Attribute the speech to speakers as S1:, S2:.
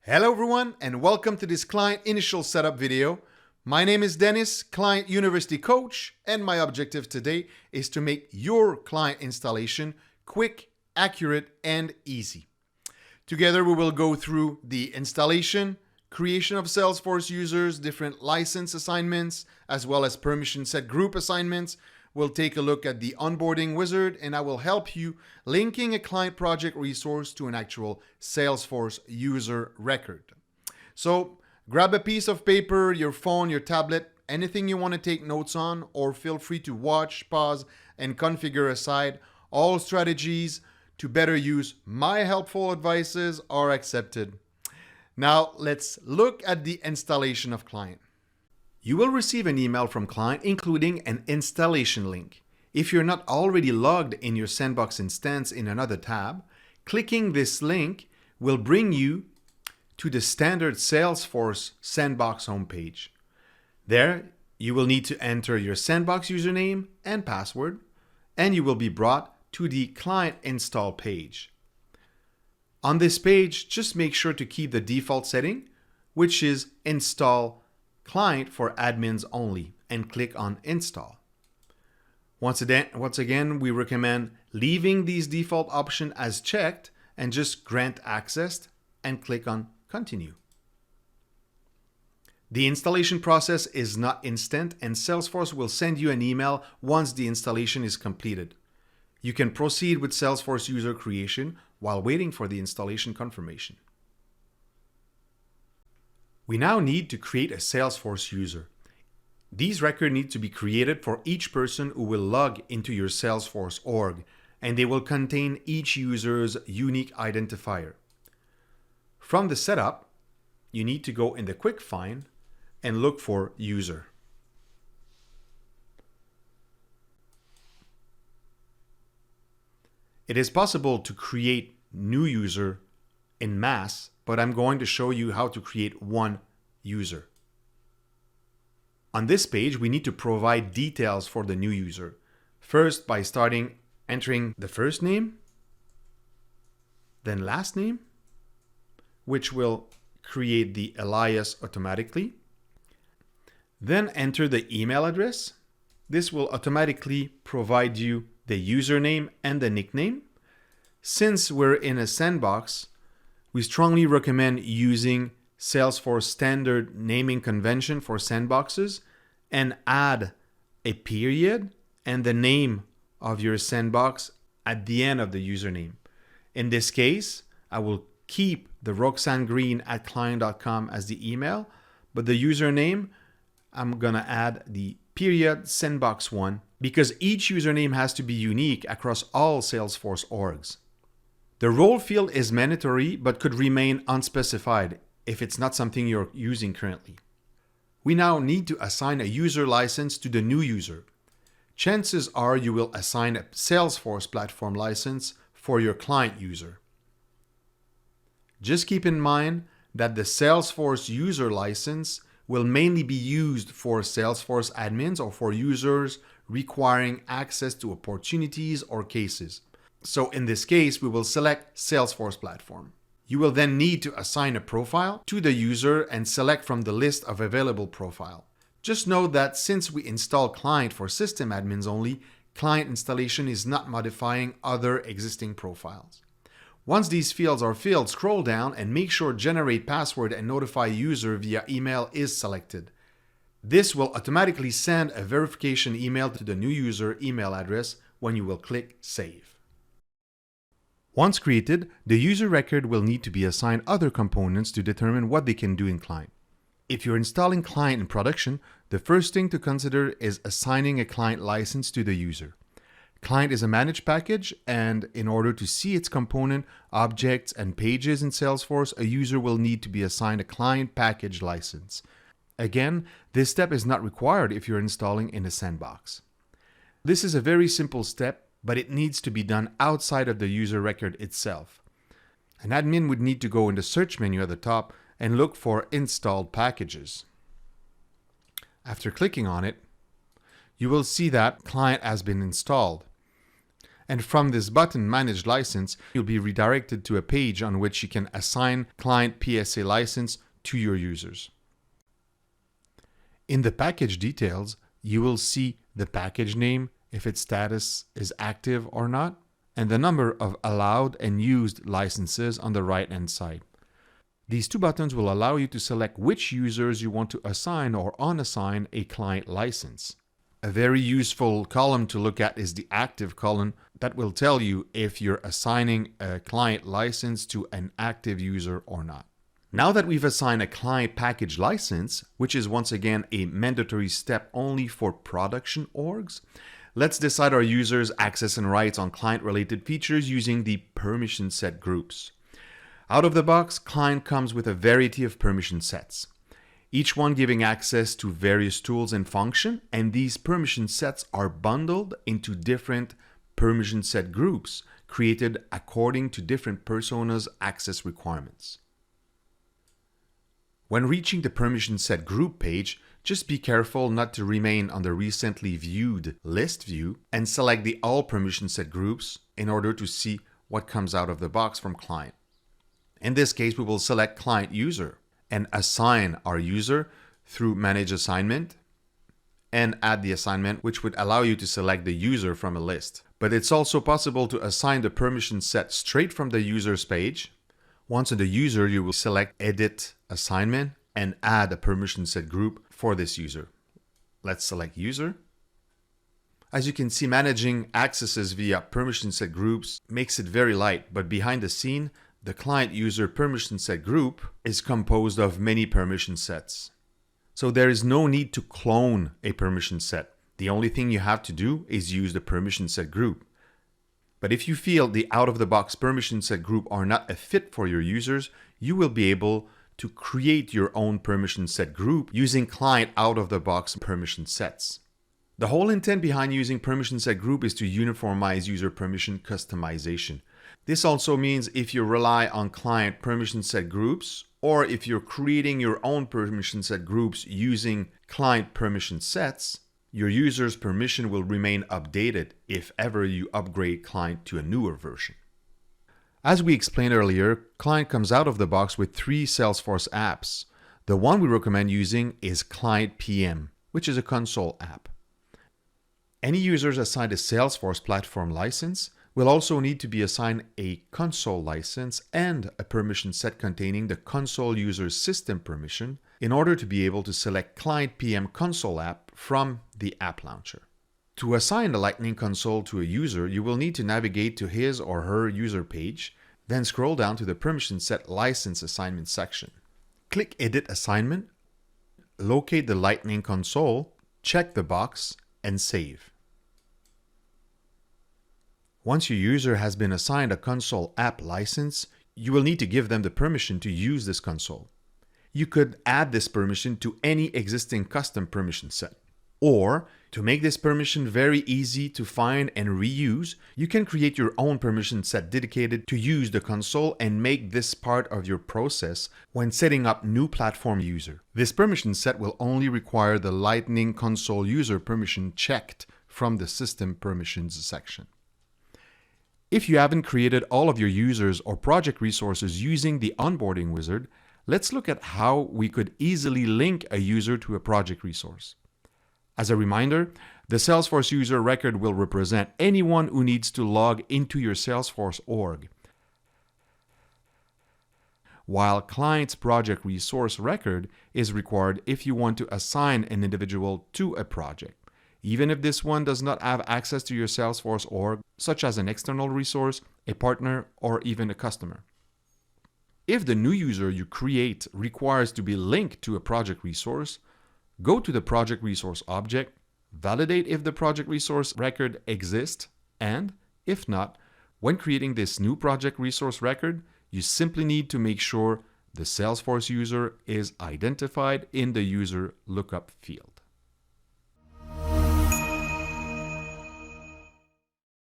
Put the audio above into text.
S1: Hello everyone and welcome to this client initial setup video. My name is Dennis, Client University Coach, and my objective today is to make your client installation quick, accurate, and easy. Together we will go through the installation, creation of Salesforce users, different license assignments, as well as permission set group assignments. We'll take a look at the onboarding wizard, and I will help you linking a client project resource to an actual Salesforce user record. So grab a piece of paper, your phone, your tablet, anything you want to take notes on, or feel free to watch, pause, and configure aside. All strategies to better use my helpful advices are accepted. Now let's look at the installation of client. You will receive an email from client including an installation link. If you're not already logged in your Sandbox instance in another tab, clicking this link will bring you to the standard Salesforce Sandbox homepage. There, you will need to enter your Sandbox username and password, and you will be brought to the client install page. On this page, just make sure to keep the default setting, which is install client for admins only, and click on install. Once again, we recommend leaving these default options as checked and just grant access and click on continue. The installation process is not instant, and Salesforce will send you an email once the installation is completed. You can proceed with Salesforce user creation while waiting for the installation confirmation. We now need to create a Salesforce user. These records need to be created for each person who will log into your Salesforce org, and they will contain each user's unique identifier. From the setup, you need to go in the quick find and look for user. It is possible to create new user in mass, but I'm going to show you how to create one user. On this page, we need to provide details for the new user. First, by entering the first name, then last name, which will create the alias automatically. Then enter the email address. This will automatically provide you the username and the nickname. Since we're in a sandbox, we strongly recommend using Salesforce standard naming convention for sandboxes and add a period and the name of your sandbox at the end of the username. In this case, I will keep the roxannegreen@client.com as the email, but the username, I'm gonna add the period sandbox1 because each username has to be unique across all Salesforce orgs. The role field is mandatory but could remain unspecified if it's not something you're using currently. We now need to assign a user license to the new user. Chances are you will assign a Salesforce platform license for your client user. Just keep in mind that the Salesforce user license will mainly be used for Salesforce admins or for users requiring access to opportunities or cases. So in this case, we will select Salesforce platform. You will then need to assign a profile to the user and select from the list of available profile. Just note that since we install client for system admins only, client installation is not modifying other existing profiles. Once these fields are filled, scroll down and make sure generate password and notify user via email is selected. This will automatically send a verification email to the new user email address when you will click save. Once created, the user record will need to be assigned other components to determine what they can do in client. If you're installing client in production, the first thing to consider is assigning a client license to the user. Client is a managed package, and in order to see its component, objects, and pages in Salesforce, a user will need to be assigned a client package license. Again, this step is not required if you're installing in a sandbox. This is a very simple step, but it needs to be done outside of the user record itself. An admin would need to go in the search menu at the top and look for installed packages. After clicking on it, you will see that client has been installed. And from this button, Manage License, you'll be redirected to a page on which you can assign Client PSA license to your users. In the package details, you will see the package name, if its status is active or not, and the number of allowed and used licenses on the right-hand side. These two buttons will allow you to select which users you want to assign or unassign a client license. A very useful column to look at is the active column that will tell you if you're assigning a client license to an active user or not. Now that we've assigned a client package license, which is once again a mandatory step only for production orgs, let's decide our users' access and rights on client-related features using the permission set groups. Out of the box, Client comes with a variety of permission sets, each one giving access to various tools and functions, and these permission sets are bundled into different permission set groups created according to different personas' access requirements. When reaching the permission set group page, just be careful not to remain on the recently viewed list view and select the all permission set groups in order to see what comes out of the box from Client. In this case, we will select Client User and assign our user through Manage Assignment and add the assignment, which would allow you to select the user from a list. But it's also possible to assign the permission set straight from the user's page. Once on the user, you will select Edit Assignment and add a permission set group for this user. Let's select User. As you can see, managing accesses via permission set groups makes it very light, but behind the scene, the Client User permission set group is composed of many permission sets. So there is no need to clone a permission set. The only thing you have to do is use the permission set group. But if you feel the out-of-the-box permission set group are not a fit for your users, you will be able to create your own permission set group using Client out-of-the-box permission sets. The whole intent behind using permission set group is to uniformize user permission customization. This also means if you rely on Client permission set groups, or if you're creating your own permission set groups using Client permission sets, your user's permission will remain updated if ever you upgrade Client to a newer version. As we explained earlier, Client comes out of the box with 3 Salesforce apps. The one we recommend using is Client PM, which is a console app. Any users assigned a Salesforce platform license will also need to be assigned a console license and a permission set containing the console user's system permission in order to be able to select Client PM console app from the app launcher. To assign the Lightning console to a user, you will need to navigate to his or her user page, then scroll down to the permission set license assignment section. Click Edit Assignment, locate the Lightning console, check the box, and save. Once your user has been assigned a console app license, you will need to give them the permission to use this console. You could add this permission to any existing custom permission set. Or, to make this permission very easy to find and reuse, you can create your own permission set dedicated to use the console and make this part of your process when setting up new platform user. This permission set will only require the Lightning console user permission checked from the system permissions section. If you haven't created all of your users or project resources using the onboarding wizard, let's look at how we could easily link a user to a project resource. As a reminder, the Salesforce user record will represent anyone who needs to log into your Salesforce org, while Client's project resource record is required if you want to assign an individual to a project, even if this one does not have access to your Salesforce org, such as an external resource, a partner, or even a customer. If the new user you create requires to be linked to a project resource, go to the project resource object, validate if the project resource record exists, and, if not, when creating this new project resource record, you simply need to make sure the Salesforce user is identified in the user lookup field.